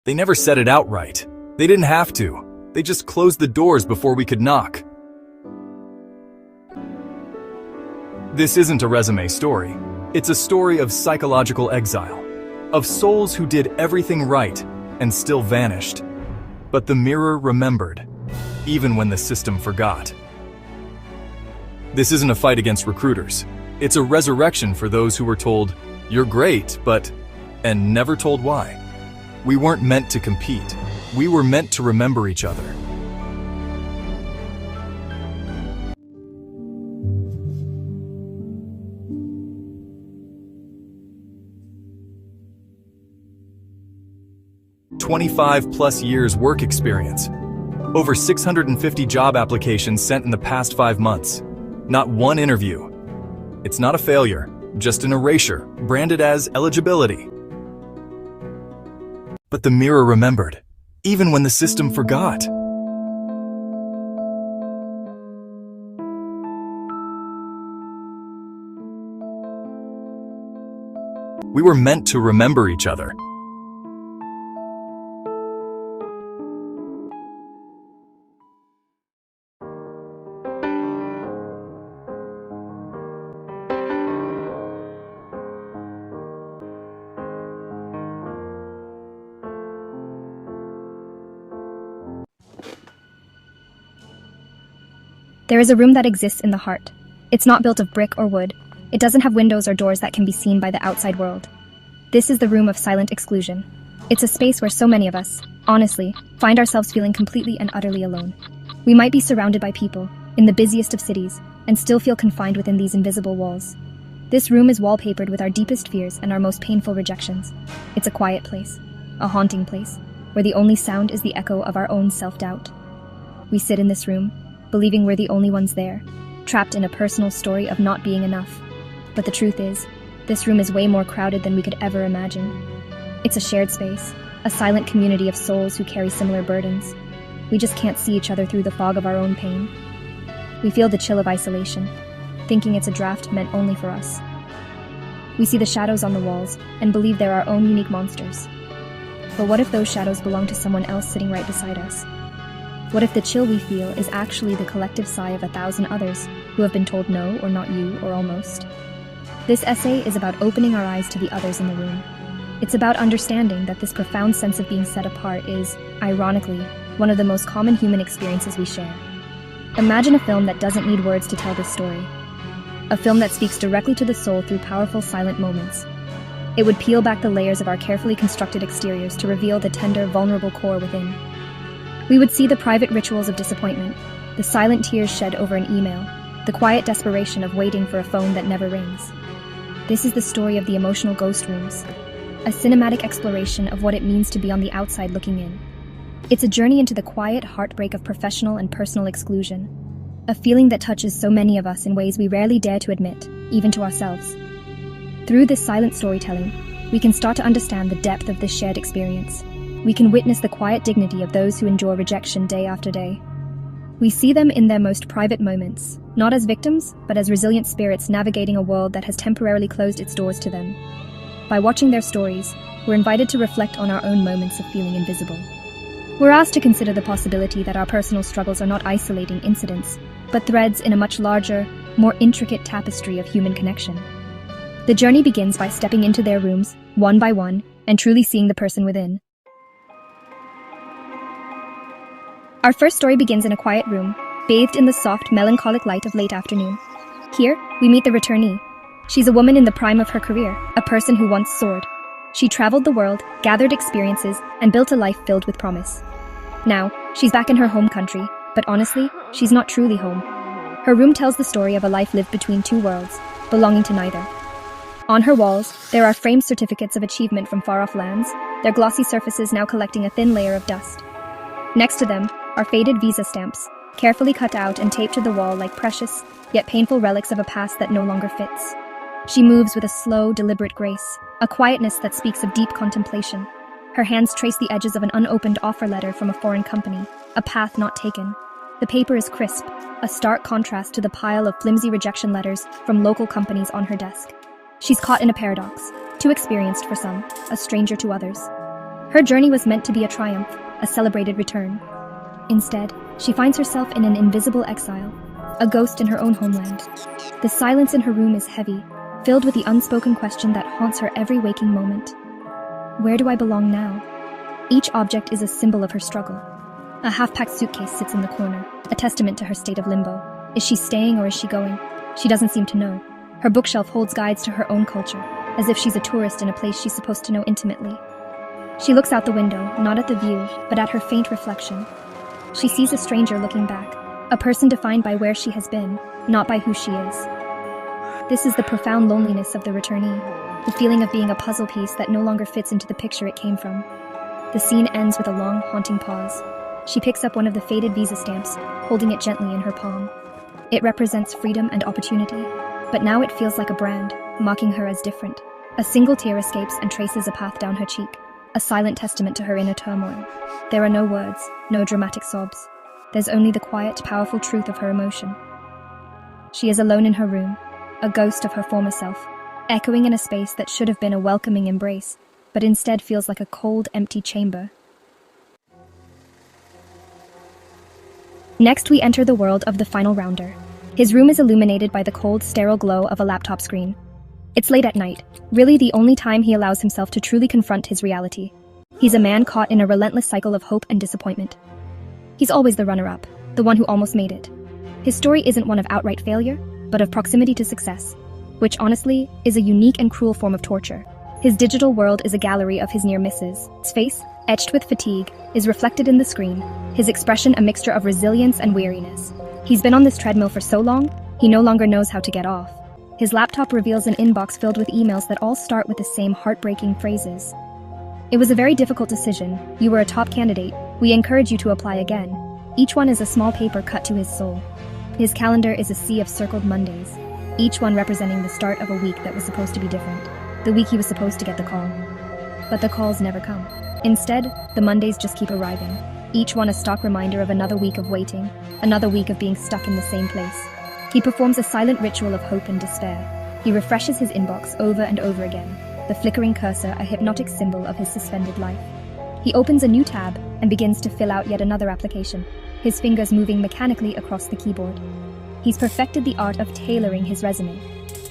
They never said it outright. They didn't have to. They just closed the doors before we could knock. This isn't a resume story. It's a story of psychological exile, of souls who did everything right and still vanished. But the mirror remembered, even when the system forgot. This isn't a fight against recruiters. It's a resurrection for those who were told, "You're great, but..." and never told why. We weren't meant to compete. We were meant to remember each other. +25 years work experience. Over 650 job applications sent in the past 5 months. Not one interview. It's not a failure, just an erasure, branded as eligibility. But the mirror remembered, even when the system forgot. We were meant to remember each other. There is a room that exists in the heart. It's not built of brick or wood. It doesn't have windows or doors that can be seen by the outside world. This is the room of silent exclusion. It's a space where so many of us, honestly, find ourselves feeling completely and utterly alone. We might be surrounded by people, in the busiest of cities, and still feel confined within these invisible walls. This room is wallpapered with our deepest fears and our most painful rejections. It's a quiet place, a haunting place, where the only sound is the echo of our own self-doubt. We sit in this room, believing we're the only ones there, trapped in a personal story of not being enough. But the truth is, this room is way more crowded than we could ever imagine. It's a shared space, a silent community of souls who carry similar burdens. We just can't see each other through the fog of our own pain. We feel the chill of isolation, thinking it's a draft meant only for us. We see the shadows on the walls and believe they're our own unique monsters. But what if those shadows belong to someone else sitting right beside us? What if the chill we feel is actually the collective sigh of 1,000 others who have been told no, or not you, or almost? This essay is about opening our eyes to the others in the room. It's about understanding that this profound sense of being set apart is, ironically, one of the most common human experiences we share. Imagine a film that doesn't need words to tell this story. A film that speaks directly to the soul through powerful silent moments. It would peel back the layers of our carefully constructed exteriors to reveal the tender, vulnerable core within. We would see the private rituals of disappointment, the silent tears shed over an email, the quiet desperation of waiting for a phone that never rings. This is the story of the emotional ghost rooms, a cinematic exploration of what it means to be on the outside looking in. It's a journey into the quiet heartbreak of professional and personal exclusion, a feeling that touches so many of us in ways we rarely dare to admit, even to ourselves. Through this silent storytelling, we can start to understand the depth of this shared experience. We can witness the quiet dignity of those who endure rejection day after day. We see them in their most private moments, not as victims, but as resilient spirits navigating a world that has temporarily closed its doors to them. By watching their stories, we're invited to reflect on our own moments of feeling invisible. We're asked to consider the possibility that our personal struggles are not isolating incidents, but threads in a much larger, more intricate tapestry of human connection. The journey begins by stepping into their rooms, one by one, and truly seeing the person within. Our first story begins in a quiet room, bathed in the soft, melancholic light of late afternoon. Here, we meet the returnee. She's a woman in the prime of her career, a person who once soared. She traveled the world, gathered experiences, and built a life filled with promise. Now, she's back in her home country, but honestly, she's not truly home. Her room tells the story of a life lived between two worlds, belonging to neither. On her walls, there are framed certificates of achievement from far-off lands, their glossy surfaces now collecting a thin layer of dust. Next to them are faded visa stamps, carefully cut out and taped to the wall like precious, yet painful relics of a past that no longer fits. She moves with a slow, deliberate grace, a quietness that speaks of deep contemplation. Her hands trace the edges of an unopened offer letter from a foreign company, a path not taken. The paper is crisp, a stark contrast to the pile of flimsy rejection letters from local companies on her desk. She's caught in a paradox, too experienced for some, a stranger to others. Her journey was meant to be a triumph, a celebrated return. Instead, she finds herself in an invisible exile, a ghost in her own homeland. The silence in her room is heavy, filled with the unspoken question that haunts her every waking moment. Where do I belong now? Each object is a symbol of her struggle. A half-packed suitcase sits in the corner, a testament to her state of limbo. Is she staying or is she going? She doesn't seem to know. Her bookshelf holds guides to her own culture, as if she's a tourist in a place she's supposed to know intimately. She looks out the window, not at the view, but at her faint reflection. She sees a stranger looking back, a person defined by where she has been, not by who she is. This is the profound loneliness of the returnee, the feeling of being a puzzle piece that no longer fits into the picture it came from. The scene ends with a long, haunting pause. She picks up one of the faded visa stamps, holding it gently in her palm. It represents freedom and opportunity, but now it feels like a brand, mocking her as different. A single tear escapes and traces a path down her cheek, a silent testament to her inner turmoil. There are no words, no dramatic sobs. There's only the quiet, powerful truth of her emotion. She is alone in her room, a ghost of her former self, echoing in a space that should have been a welcoming embrace, but instead feels like a cold, empty chamber. Next, we enter the world of the final rounder. His room is illuminated by the cold, sterile glow of a laptop screen. It's late at night, really the only time he allows himself to truly confront his reality. He's a man caught in a relentless cycle of hope and disappointment. He's always the runner-up, the one who almost made it. His story isn't one of outright failure, but of proximity to success, which honestly is a unique and cruel form of torture. His digital world is a gallery of his near misses. His face, etched with fatigue, is reflected in the screen, his expression a mixture of resilience and weariness. He's been on this treadmill for so long, he no longer knows how to get off. His laptop reveals an inbox filled with emails that all start with the same heartbreaking phrases. It was a very difficult decision. You were a top candidate. We encourage you to apply again. Each one is a small paper cut to his soul. His calendar is a sea of circled Mondays, each one representing the start of a week that was supposed to be different. The week he was supposed to get the call. But the calls never come. Instead, the Mondays just keep arriving, each one a stark reminder of another week of waiting, another week of being stuck in the same place. He performs a silent ritual of hope and despair. He refreshes his inbox over and over again, the flickering cursor a hypnotic symbol of his suspended life. He opens a new tab and begins to fill out yet another application, his fingers moving mechanically across the keyboard. He's perfected the art of tailoring his resume,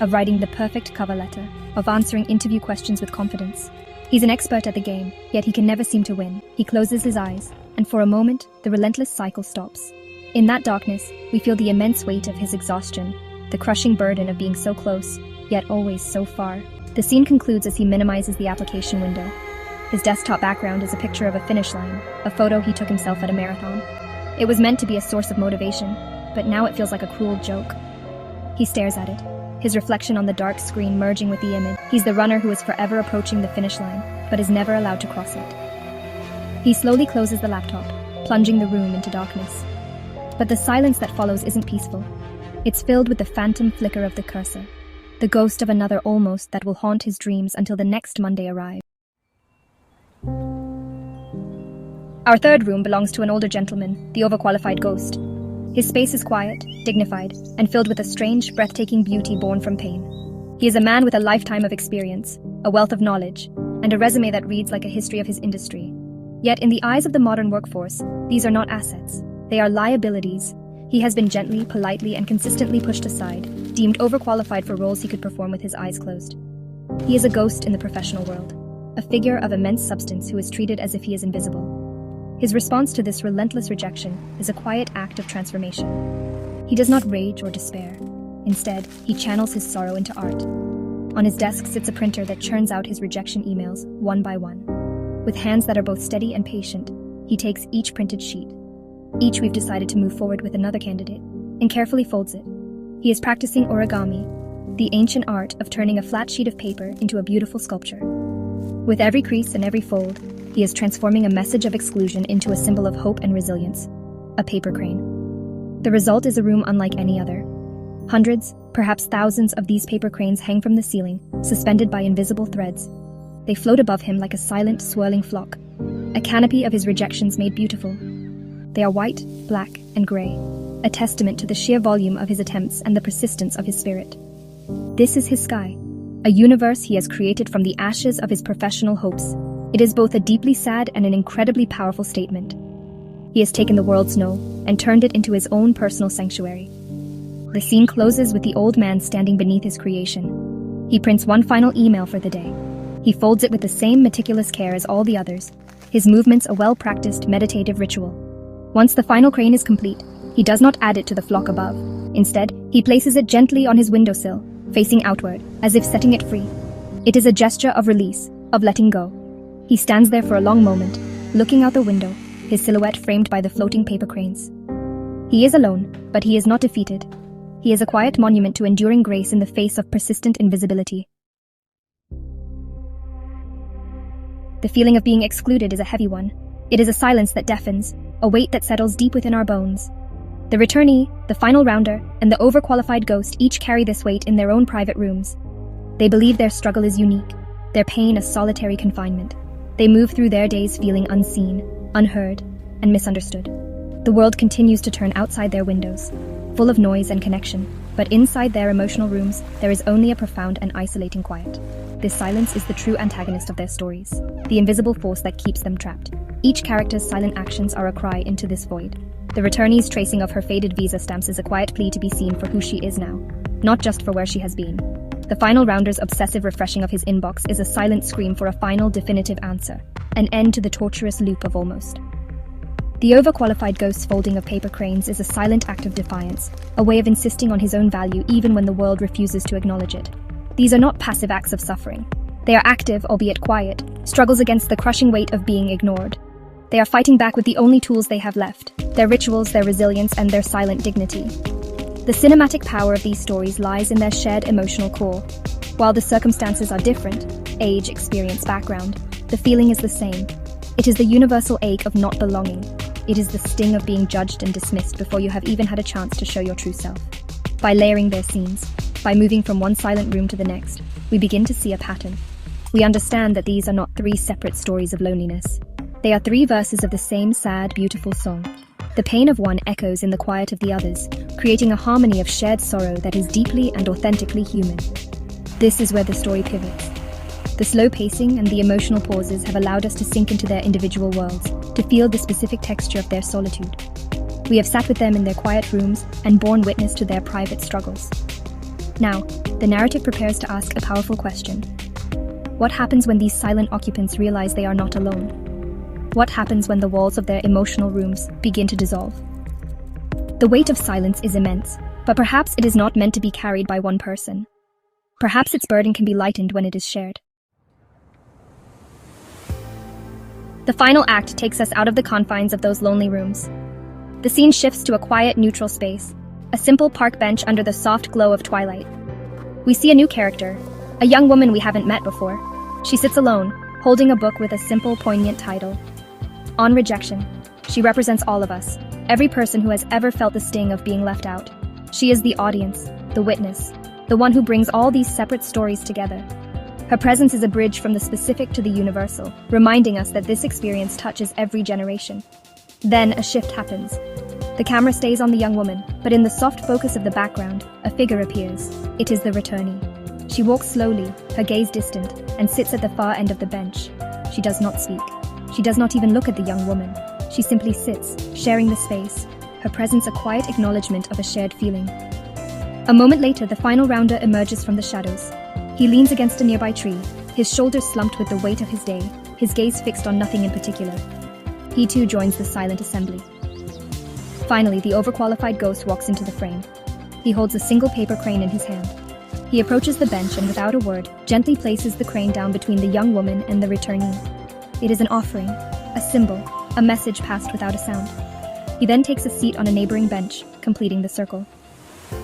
of writing the perfect cover letter, of answering interview questions with confidence. He's an expert at the game, yet he can never seem to win. He closes his eyes, and for a moment, the relentless cycle stops. In that darkness, we feel the immense weight of his exhaustion, the crushing burden of being so close, yet always so far. The scene concludes as he minimizes the application window. His desktop background is a picture of a finish line, a photo he took himself at a marathon. It was meant to be a source of motivation, but now it feels like a cruel joke. He stares at it, his reflection on the dark screen merging with the image. He's the runner who is forever approaching the finish line, but is never allowed to cross it. He slowly closes the laptop, plunging the room into darkness. But the silence that follows isn't peaceful. It's filled with the phantom flicker of the cursor, the ghost of another almost that will haunt his dreams until the next Monday arrives. Our third room belongs to an older gentleman, the overqualified ghost. His space is quiet, dignified, and filled with a strange, breathtaking beauty born from pain. He is a man with a lifetime of experience, a wealth of knowledge, and a resume that reads like a history of his industry. Yet in the eyes of the modern workforce, these are not assets. They are liabilities. He has been gently, politely, and consistently pushed aside, deemed overqualified for roles he could perform with his eyes closed. He is a ghost in the professional world, a figure of immense substance who is treated as if he is invisible. His response to this relentless rejection is a quiet act of transformation. He does not rage or despair. Instead, he channels his sorrow into art. On his desk sits a printer that churns out his rejection emails, one by one. With hands that are both steady and patient, he takes each printed sheet. Each we've decided to move forward with another candidate, and carefully folds it. He is practicing origami, the ancient art of turning a flat sheet of paper into a beautiful sculpture. With every crease and every fold, he is transforming a message of exclusion into a symbol of hope and resilience, a paper crane. The result is a room unlike any other. Hundreds, perhaps thousands of these paper cranes hang from the ceiling, suspended by invisible threads. They float above him like a silent, swirling flock, a canopy of his rejections made beautiful. They are white, black, and gray, a testament to the sheer volume of his attempts and the persistence of his spirit. This is his sky, a universe he has created from the ashes of his professional hopes. It is both a deeply sad and an incredibly powerful statement. He has taken the world's no and turned it into his own personal sanctuary. The scene closes with the old man standing beneath his creation. He prints one final email for the day. He folds it with the same meticulous care as all the others, his movements a well-practiced meditative ritual. Once the final crane is complete, he does not add it to the flock above. Instead, he places it gently on his windowsill, facing outward, as if setting it free. It is a gesture of release, of letting go. He stands there for a long moment, looking out the window, his silhouette framed by the floating paper cranes. He is alone, but he is not defeated. He is a quiet monument to enduring grace in the face of persistent invisibility. The feeling of being excluded is a heavy one. It is a silence that deafens, a weight that settles deep within our bones. The returnee, the final rounder, and the overqualified ghost each carry this weight in their own private rooms. They believe their struggle is unique, their pain a solitary confinement. They move through their days feeling unseen, unheard, and misunderstood. The world continues to turn outside their windows, full of noise and connection, but inside their emotional rooms, there is only a profound and isolating quiet. This silence is the true antagonist of their stories, the invisible force that keeps them trapped. Each character's silent actions are a cry into this void. The returnee's tracing of her faded visa stamps is a quiet plea to be seen for who she is now, not just for where she has been. The final rounder's obsessive refreshing of his inbox is a silent scream for a final definitive answer, an end to the torturous loop of almost. The overqualified ghost's folding of paper cranes is a silent act of defiance, a way of insisting on his own value even when the world refuses to acknowledge it. These are not passive acts of suffering. They are active, albeit quiet, struggles against the crushing weight of being ignored. They are fighting back with the only tools they have left, their rituals, their resilience, and their silent dignity. The cinematic power of these stories lies in their shared emotional core. While the circumstances are different, age, experience, background, the feeling is the same. It is the universal ache of not belonging. It is the sting of being judged and dismissed before you have even had a chance to show your true self. By layering their scenes, by moving from one silent room to the next, we begin to see a pattern. We understand that these are not three separate stories of loneliness. They are three verses of the same sad, beautiful song. The pain of one echoes in the quiet of the others, creating a harmony of shared sorrow that is deeply and authentically human. This is where the story pivots. The slow pacing and the emotional pauses have allowed us to sink into their individual worlds, to feel the specific texture of their solitude. We have sat with them in their quiet rooms and borne witness to their private struggles. Now, the narrative prepares to ask a powerful question. What happens when these silent occupants realize they are not alone? What happens when the walls of their emotional rooms begin to dissolve? The weight of silence is immense, but perhaps it is not meant to be carried by one person. Perhaps its burden can be lightened when it is shared. The final act takes us out of the confines of those lonely rooms. The scene shifts to a quiet, neutral space, a simple park bench under the soft glow of twilight. We see a new character, a young woman we haven't met before. She sits alone, holding a book with a simple, poignant title. On Rejection. She represents all of us, every person who has ever felt the sting of being left out. She is the audience, the witness, the one who brings all these separate stories together. Her presence is a bridge from the specific to the universal, reminding us that this experience touches every generation. Then a shift happens. The camera stays on the young woman, but in the soft focus of the background, a figure appears. It is the returnee. She walks slowly, her gaze distant, and sits at the far end of the bench. She does not speak. She does not even look at the young woman. She simply sits, sharing the space, her presence a quiet acknowledgement of a shared feeling. A moment later, the final rounder emerges from the shadows. He leans against a nearby tree, his shoulders slumped with the weight of his day, his gaze fixed on nothing in particular. He too joins the silent assembly. Finally, the overqualified ghost walks into the frame. He holds a single paper crane in his hand. He approaches the bench and without a word, gently places the crane down between the young woman and the returnee. It is an offering, a symbol, a message passed without a sound. He then takes a seat on a neighboring bench, completing the circle.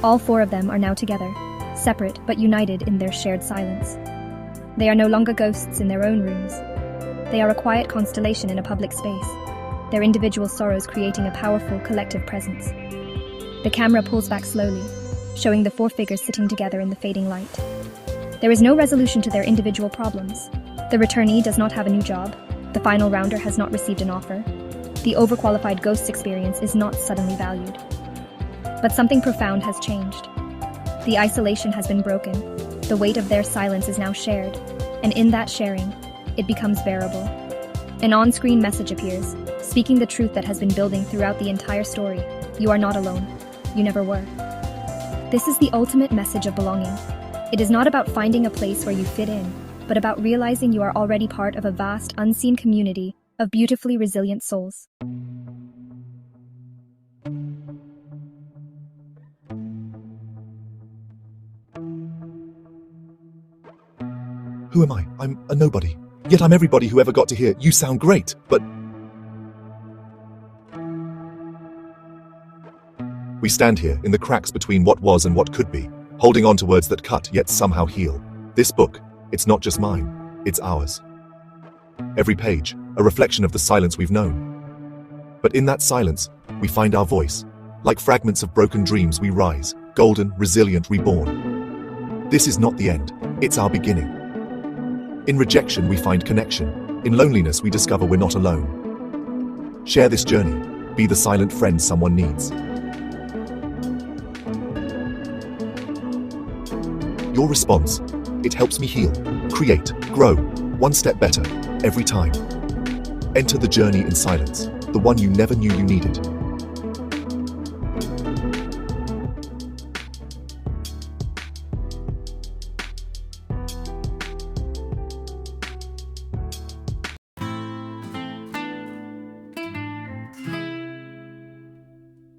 All four of them are now together, separate but united in their shared silence. They are no longer ghosts in their own rooms. They are a quiet constellation in a public space, their individual sorrows creating a powerful collective presence. The camera pulls back slowly, showing the four figures sitting together in the fading light. There is no resolution to their individual problems. The returnee does not have a new job. The final rounder has not received an offer. The overqualified ghost's experience is not suddenly valued. But something profound has changed. The isolation has been broken. The weight of their silence is now shared, and in that sharing, it becomes bearable. An on-screen message appears, speaking the truth that has been building throughout the entire story. You are not alone. You never were. This is the ultimate message of belonging. It is not about finding a place where you fit in, but about realizing you are already part of a vast, unseen community of beautifully resilient souls. Who am I? I'm a nobody. Yet I'm everybody who ever got to hear, "You sound great," but... We stand here, in the cracks between what was and what could be, holding on to words that cut, yet somehow heal. This book, it's not just mine, it's ours. Every page, a reflection of the silence we've known. But in that silence, we find our voice. Like fragments of broken dreams, we rise, golden, resilient, reborn. This is not the end, it's our beginning. In rejection, we find connection. In loneliness, we discover we're not alone. Share this journey. Be the silent friend someone needs. Your response, it helps me heal, create, grow, one step better, every time. Enter the journey in silence, the one you never knew you needed.